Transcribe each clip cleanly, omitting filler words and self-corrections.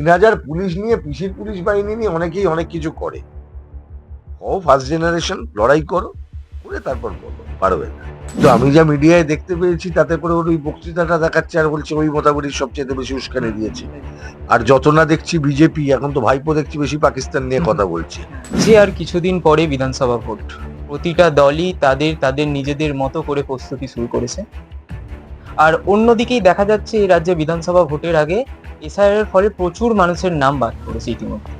3000 police নিয়ে, পিসির police বাহিনী নিয়ে অনেকেই অনেক কিছু করে। ফার্স্ট জেনারেশন, লড়াই করো, করে তারপর বলো পারবে না। তো আমি যা মিডিয়ায় দেখতে পেয়েছি তাতে করে ওই বক্তৃতাটা দেখাচ্ছে আর বলছে ওই মোটামুটির সবচেয়ে বেশি উস্কানি দিয়েছে। আর যত না দেখছি বিজেপি, এখন তো ভাইপো দেখছি বেশি পাকিস্তান নিয়ে কথা বলছে। যে আর কিছুদিন পরে বিধানসভা ভোট, প্রতিটা দলই তাদের নিজেদের মতো করে প্রস্তুতি শুরু করেছে। আর অন্যদিকেই দেখা যাচ্ছে এই রাজ্যে বিধানসভা ভোটের আগে এসআইআর এর ফলে প্রচুর মানুষের নাম বাদ পড়েছে ইতিমধ্যে।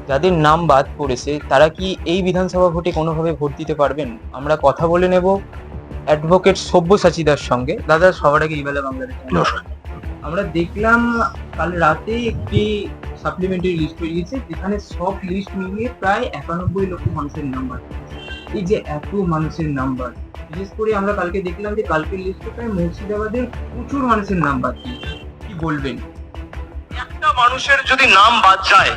যাদের নাম বাদ পড়েছে তারা কি এই বিধানসভা ভোটে কোনোভাবে ভোট দিতে পারবেন? আমরা কথা বলে নেব অ্যাডভোকেট সব্যসাচীদার সঙ্গে। দাদা, সবার আগে ইবেলা বাংলাদেশ। আমরা দেখলাম কাল রাতে একটি সাপ্লিমেন্টারি লিস্ট বেরিয়েছে যেখানে সব লিস্ট মিলিয়ে প্রায় 91 লক্ষ মানুষের নাম্বার। এই যে এত মানুষের নাম্বার, বিশেষ করে আমরা কালকে দেখলাম যে কালকের লিস্টে প্রায় মুর্শিদাবাদের প্রচুর মানুষের নাম্বার। কি বলবেন? একটা মানুষের যদি নাম বাদ যায়,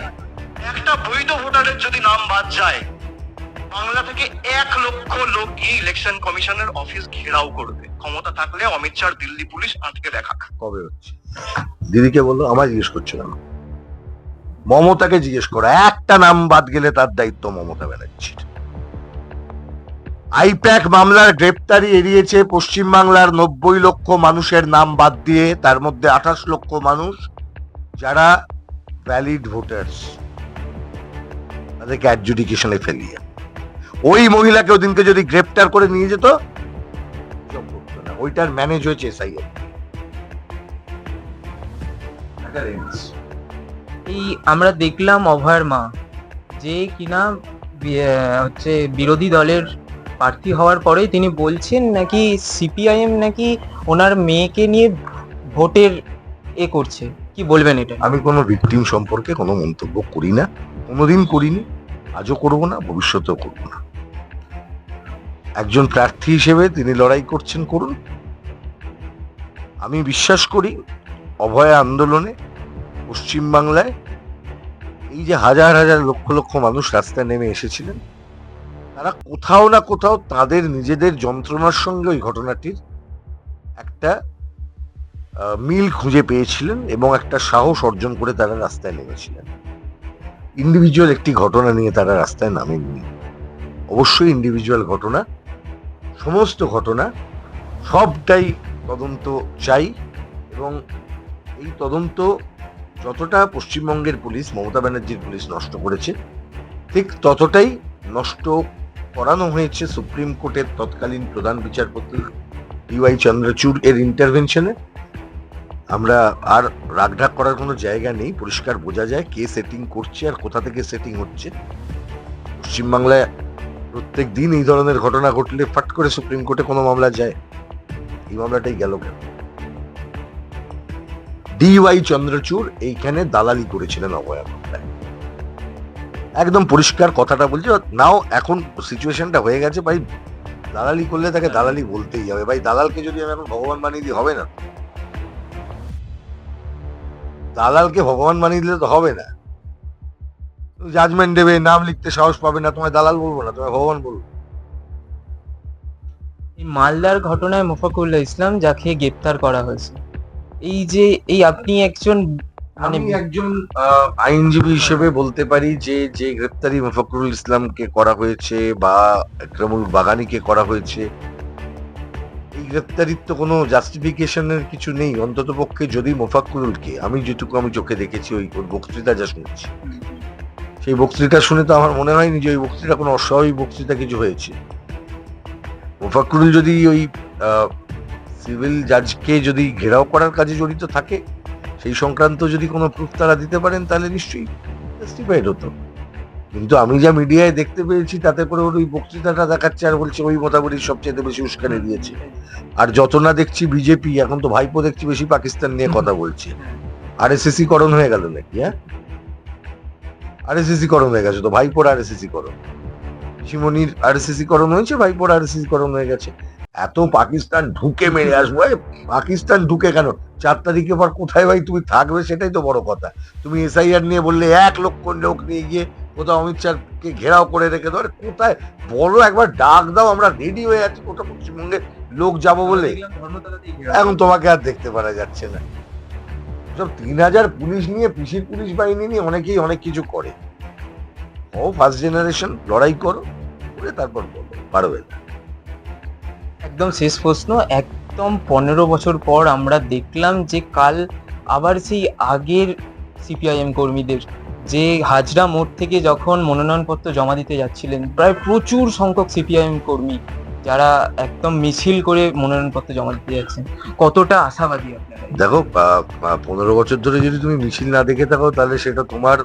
একটা বৈধ ভোটারের যদি নাম বাদ যায়, বাংলা থেকে 1 লক্ষ লোক গিয়ে ইলেকশন কমিশনের অফিস ঘেরাও করবে। ক্ষমতা থাকলে অমিত শাহ দিল্লি পুলিশ আটকে দেখাক। কবে হচ্ছে? দিদিকে বললো, আমায় জিজ্ঞেস করছে না, মমতাকে জিজ্ঞেস করো। একটা নাম বাদ গেলে তার দায়িত্ব মমতা ব্যানার্জির। আইপ্যাক মামলার গ্রেপ্তারি এড়িয়েছে পশ্চিমবাংলার 90 লক্ষ মানুষের নাম বাদ দিয়ে, তার মধ্যে 28 লক্ষ মানুষ যারা ভ্যালিড ভোটার্স, তাদেরকে অ্যাডজুডিকেশনে ফেলিয়ে ওই মহিলাকে ওদিনকে যদি গ্রেপ্তার করে নিয়ে যেত, ওইটার ম্যানেজ হয়েছে এসআইআর। এই আমরা দেখলাম অভয়ের মা, যে কিনা হচ্ছে বিরোধী দলের প্রার্থী হওয়ার পরেই তিনি বলছেন নাকি সিপিআইএম নাকি ওনার মেয়েকে নিয়ে ভোটের করছে। কি বলবেন এটা? আমি কোনো ভিকটিম সম্পর্কে কোনো মন্তব্য করি না, কোনোদিন করিনি, আজও করব না, ভবিষ্যতেও করব না। একজন প্রার্থী হিসেবে তিনি লড়াই করছেন, করুন। আমি বিশ্বাস করি অভয় আন্দোলনে পশ্চিমবাংলায় এই যে হাজার হাজার লক্ষ লক্ষ মানুষ রাস্তায় নেমে এসেছিলেন, তারা কোথাও না কোথাও তাদের নিজেদের যন্ত্রণার সঙ্গে ওই ঘটনাটির একটা মিল খুঁজে পেয়েছিলেন এবং একটা সাহস অর্জন করে তারা রাস্তায় নেমেছিলেন। ইন্ডিভিজুয়াল একটি ঘটনা নিয়ে তারা রাস্তায় নামেননি। অবশ্যই ইন্ডিভিজুয়াল ঘটনা, সমস্ত ঘটনা সবটাই তদন্ত চাই, এবং এই তদন্ত যতটা পশ্চিমবঙ্গের পুলিশ, মমতা ব্যানার্জির পুলিশ নষ্ট করেছে, ঠিক ততটাই নষ্ট করানো হয়েছে সুপ্রিম কোর্টের তৎকালীন প্রধান বিচারপতি ডিওয়াই চন্দ্রচূড় এর ইন্টারভেনশনে। আমরা আর রাগঢাক করার কোনো জায়গা নেই, পরিষ্কার বোঝা যায় কে সেটিং করছে আর কোথা থেকে সেটিং হচ্ছে। পশ্চিমবাংলায় প্রত্যেক দিন এই ধরনের ঘটনা ঘটলে ফাট করে সুপ্রিম কোর্টে কোনো মামলা যায়, এই মামলাটাই গেল কেন? ডিওয়াই চন্দ্রচূড় এইখানে দালালি করেছিলেন অভয়া মামলায়, একদম পরিষ্কার কথাটা বলছে। নাও এখন সিচুয়েশনটা হয়ে গেছে, ভাই দালালি করলে তাকে দালালি বলতেই হবে। ভাই দালালকে যদি আমি এখন ভগবান বানিয়ে দিই হবে না, দালালকে ভগবান বানিয়ে দিলে তো হবে না। জাজমেন্ট দেবে, নাম লিখতে সাহস পাবে না, তোমায় দালাল বলবো না, তোমায় ভগবান বলবো। এই মালদার ঘটনায় মোফাকুল্লাহ ইসলাম, যাকে গ্রেপ্তার করা হয়েছে, এই যে আপনি একজন আমি একজন আইনজীবী হিসেবে বলতে পারি যে যে গ্রেপ্তারি মোফাকুরুল ইসলামকে করা হয়েছে বা একরামুল বাগানিকে করা হয়েছে, এই গ্রেপ্তারির তো কোনো জাস্টিফিকেশনের কিছু নেই। অন্তত পক্ষে যদি মোফাকুরুলকে, আমি যেটুকু আমি চোখে দেখেছি, ওই বক্তৃতা যা শুনেছি, সেই বক্তৃতা শুনে তো আমার মনে হয়নি যে ওই বক্তৃতা কোনো অস্বাভাবিক বক্তৃতা কিছু হয়েছে। মোফাকুরুল যদি ওই সিভিল জাজকে যদি ঘেরাও করার কাজে জড়িত থাকে, সেই সংক্রান্ত যদি কোনো প্রুফ তারা দিতে পারেন, তাহলে নিশ্চয়ই জাস্টিফাইড হতো। কিন্তু আমি যা মিডিয়ায় দেখতে পেয়েছি তাতে করে ওই বক্তৃতাটা দেখাচ্ছে আর বলছে ওই মোটামুটির সবচেয়ে বেশি উস্কানি দিয়েছে। আর যত না দেখছি বিজেপি, এখন তো ভাইপো দেখছি বেশি পাকিস্তান নিয়ে কথা বলছে। আরএসএসি করণ হয়ে গেল নাকি? হ্যাঁ, আরএসএসি করণ হয়ে গেছে তো, ভাইপোর আরএসএসি করণ, শিমনির আরএসএসি করণ হয়েছে, ভাইপোর আরএসএসি করণ হয়ে গেছে। এত পাকিস্তান ঢুকে মেরে আসবো, পাকিস্তান ঢুকে কেন? 4 তারিখে পর কোথায় ভাই তুমি থাকবে, সেটাই তো বড় কথা। তুমি এসআইআর নিয়ে বললে 1 লক্ষ লোক নিয়ে গিয়ে কোথাও অমিত শাহকে ঘেরাও করে রেখে দাও, কোথায় বলো, একবার ডাক দাও, আমরা রেডি হয়ে আছি কোথাও পশ্চিমবঙ্গে লোক যাবো বলে। এখন তোমাকে আর দেখতে পারা যাচ্ছে না। সব 3000 পুলিশ নিয়ে, পিসির পুলিশ বাহিনী নিয়ে অনেকেই অনেক কিছু করে। ফার্স্ট জেনারেশন, লড়াই করো, করে তারপর বলো, পারবে না। একদম শেষ প্রশ্ন, একদম 15 বছর পর আমরা দেখলাম যে কাল আবার সেই আগের সিপিআইএম কর্মীদের, যে হাজরা মোড় থেকে যখন মনোনয়নপত্র জমা দিতে যাচ্ছিলেন, প্রায় প্রচুর সংখ্যক সিপিআইএম কর্মী যারা একদম মিছিল করে মনোনয়নপত্র জমা দিতে যাচ্ছেন, কতটা আশাবাদী আপনারা? দেখো, 15 বছর ধরে যদি তুমি মিছিল না দেখে থাকো তাহলে সেটা তোমার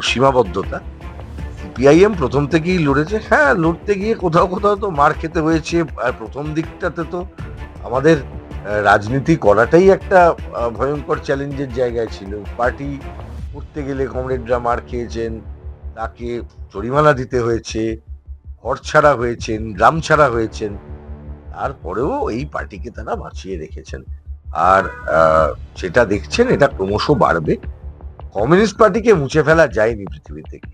সীমাবদ্ধতা। সিপিআইএম প্রথম থেকেই লড়েছে, হ্যাঁ, লড়তে গিয়ে কোথাও কোথাও তো মার খেতে হয়েছে। আর প্রথম দিকটাতে তো আমাদের রাজনীতি করাটাই একটা ভয়ঙ্কর চ্যালেঞ্জের জায়গায় ছিল। পার্টি করতে গেলে কমরেডরা মার খেয়েছেন, তাকে জরিমানা দিতে হয়েছে, ঘর ছাড়া হয়েছেন, গ্রাম ছাড়া হয়েছেন। তারপরেও এই পার্টিকে তারা বাঁচিয়ে রেখেছেন। আর সেটা দেখছেন, এটা ক্রমশ বাড়বে। কমিউনিস্ট পার্টিকে মুছে ফেলা যায়নি পৃথিবী থেকে,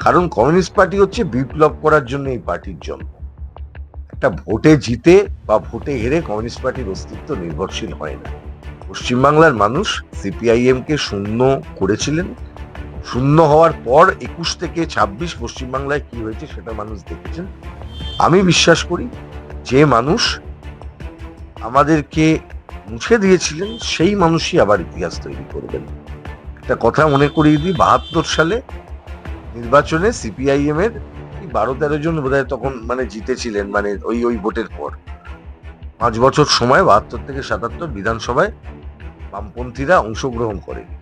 কারণ কমিউনিস্ট পার্টি হচ্ছে বিপ্লব করার জন্য এই পার্টির জন্ম। একটা ভোটে জিতে বা ভোটে হেরে কমিউনিস্ট পার্টির অস্তিত্ব নির্ভরশীল হয় না। পশ্চিমবাংলার মানুষ সিপিআইএম কে শূন্য করেছিলেন। শূন্য হওয়ার পর 21 থেকে 26 পশ্চিমবাংলায় কি হয়েছে সেটা মানুষ দেখেছেন। আমি বিশ্বাস করি যে মানুষ আমাদেরকে মুছে দিয়েছিলেন সেই মানুষই আবার ইতিহাস তৈরি করবেন। একটা কথা মনে করিয়ে দিই, 72 সালে নির্বাচনে সিপিআইএম এর 12-13 জন বোধহয় তখন জিতেছিলেন, ওই ভোটের পর 5 বছর সময় 72 থেকে 77 বিধানসভায় বামপন্থীরা অংশগ্রহণ করেনি।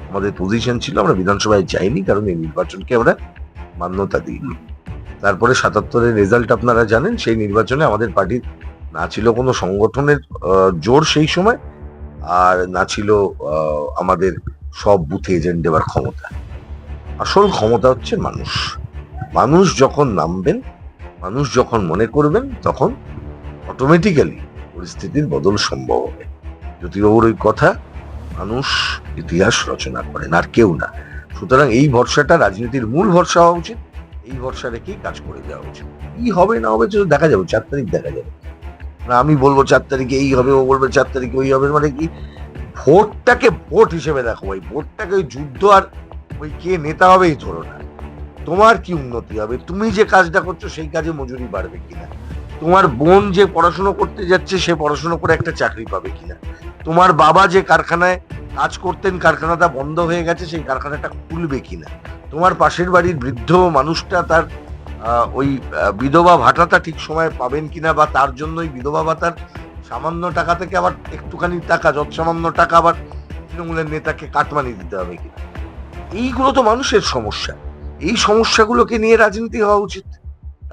আমাদের পজিশন ছিল আমরা বিধানসভায় যাইনি, কারণ এই নির্বাচনকে আমরা মান্যতা দিইনি। তারপরে 77-এর রেজাল্ট আপনারা জানেন। সেই নির্বাচনে আমাদের পার্টির না ছিল কোনো সংগঠনের জোর সেই সময়, আর না ছিল আমাদের সব বুথে এজেন্ট দেওয়ার ক্ষমতা। আসল ক্ষমতা হচ্ছে মানুষ। মানুষ যখন নামবেন, মানুষ যখন মনে করবেন, তখন অটোমেটিক্যালি পরিস্থিতির বদল সম্ভব হবে। জ্যোতিবাবুর ওই কথা, মানুষ ইতিহাস রচনা করেন, আর কেউ না। সুতরাং এই ভরসাটা রাজনীতির মূল ভরসা হওয়া উচিত। এই ভরসা রেখেই কাজ করে যাওয়া উচিত। কি হবে না হবে দেখা যাবে, 4 তারিখ দেখা যাবে। না আমি বলবো 4 তারিখে এই হবে, ও বলবে 4 তারিখে ওই হবে, কি ভোটটাকে ভোট হিসেবে দেখো। ওই ভোটটাকে ওই যুদ্ধ আর ওই কে নেতা হবে এই ধরো না। তোমার কি উন্নতি হবে, তুমি যে কাজটা করছো সেই কাজে মজুরি বাড়বে কিনা, তোমার বোন যে পড়াশোনা করতে যাচ্ছে সে পড়াশোনা করে একটা চাকরি পাবে কিনা, তোমার বাবা যে কারখানায় কাজ করতেন কারখানাটা বন্ধ হয়ে গেছে সেই কারখানাটা খুলবে কিনা, তোমার পাশের বাড়ির বৃদ্ধ মানুষটা তার ওই বিধবা ভাতাটা ঠিক সময় পাবেন কিনা, বা তার জন্য ওই বিধবা ভাতার সামান্য টাকা থেকে আবার একটুখানি টাকা, যত সামান্য টাকা আবার তৃণমূলের নেতাকে কাটমানি দিতে হবে কিনা। এইগুলো তো মানুষের সমস্যা। এই সমস্যাগুলোকে নিয়ে রাজনীতি হওয়া উচিত।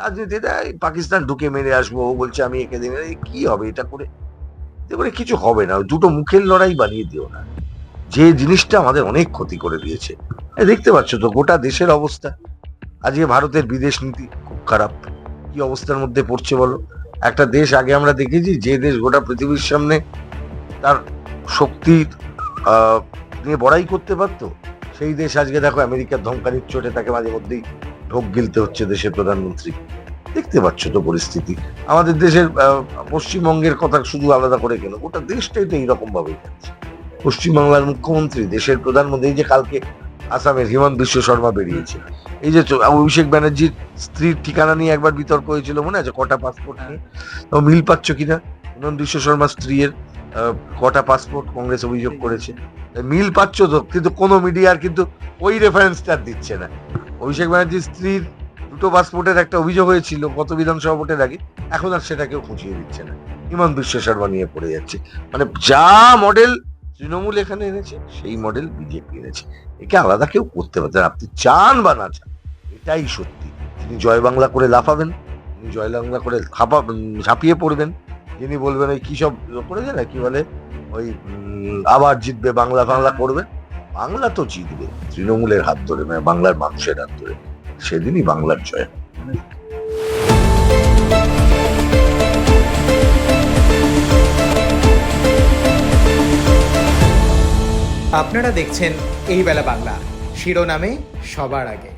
রাজনীতিতে পাকিস্তান ঢুকে মেরে আসবো, ও বলছে আমি একে দিনে, কি হবে এটা করে? এবারে কিছু হবে না। দুটো মুখের লড়াই বানিয়ে দিও না, যে জিনিসটা আমাদের অনেক ক্ষতি করে দিয়েছে। দেখতে পাচ্ছ তো গোটা দেশের অবস্থা। আজকে ভারতের বিদেশ নীতি খুব খারাপ। কি অবস্থার মধ্যে পড়ছে বলো? একটা দেশ আগে আমরা দেখেছি যে দেশ গোটা পৃথিবীর সামনে তার শক্তির নিয়ে বড়াই করতে পারতো, সেই দেশ আজকে দেখো আমেরিকার ধমকানির চোটে তাকে মাঝে মধ্যেই ঢোক গিলতে হচ্ছে দেশের প্রধানমন্ত্রী। দেখতে পাচ্ছ তো পরিস্থিতি। আমাদের দেশের পশ্চিমবঙ্গের কথা শুধু আলাদা করে কেন, গোটা দেশটাই তো এইরকম ভাবেই যাচ্ছে। পশ্চিমবাংলার মুখ্যমন্ত্রী, দেশের প্রধানমন্ত্রী, এই যে কালকে আসামের হিমন্ত বিশ্ব শর্মা বেরিয়েছে, এই যে অভিষেক ব্যানার্জির স্ত্রীর ঠিকানা নিয়ে একবার বিতর্ক হয়েছিল, মনে আছে? কটা পাসপোর্ট নিয়ে মিল পাচ্ছ কিনা? হিমন্ত বিশ্ব শর্মা স্ত্রীর কটা পাসপোর্ট কংগ্রেস অভিযোগ করেছে, মিল পাচ্ছ তো, কিন্তু কোনো মিডিয়ার কিন্তু ওই রেফারেন্সটা দিচ্ছে না। অভিষেক ব্যানার্জির স্ত্রীর 2টো পাসপোর্টের একটা অভিযোগ হয়েছিল গত বিধানসভা ভোটের আগে, এখন আর সেটাকেও খুঁজিয়ে দিচ্ছে না। হিমন্ত বিশ্ব শর্মা নিয়ে পড়ে যাচ্ছে। যা মডেল তৃণমূল এখানে এনেছে সেই মডেল বিজেপি এনেছে। একে আলাদা কেউ করতে পারতেন, আপনি চান বা না চান, এটাই সত্যি। তিনি জয় বাংলা করে লাফাবেন, তিনি জয় বাংলা করে ঝাঁপিয়ে পড়বেন, যিনি বলবেন ওই কি সব করেছে না, কি বলে ওই আবার জিতবে বাংলা, বাংলা করবে। বাংলা তো জিতবে তৃণমূলের হাত ধরে, বাংলার মানুষের হাত ধরে। সেদিনই বাংলার জয়। আপনারা দেখছেন এই বেলা বাংলা, শিরোনামে সবার আগে।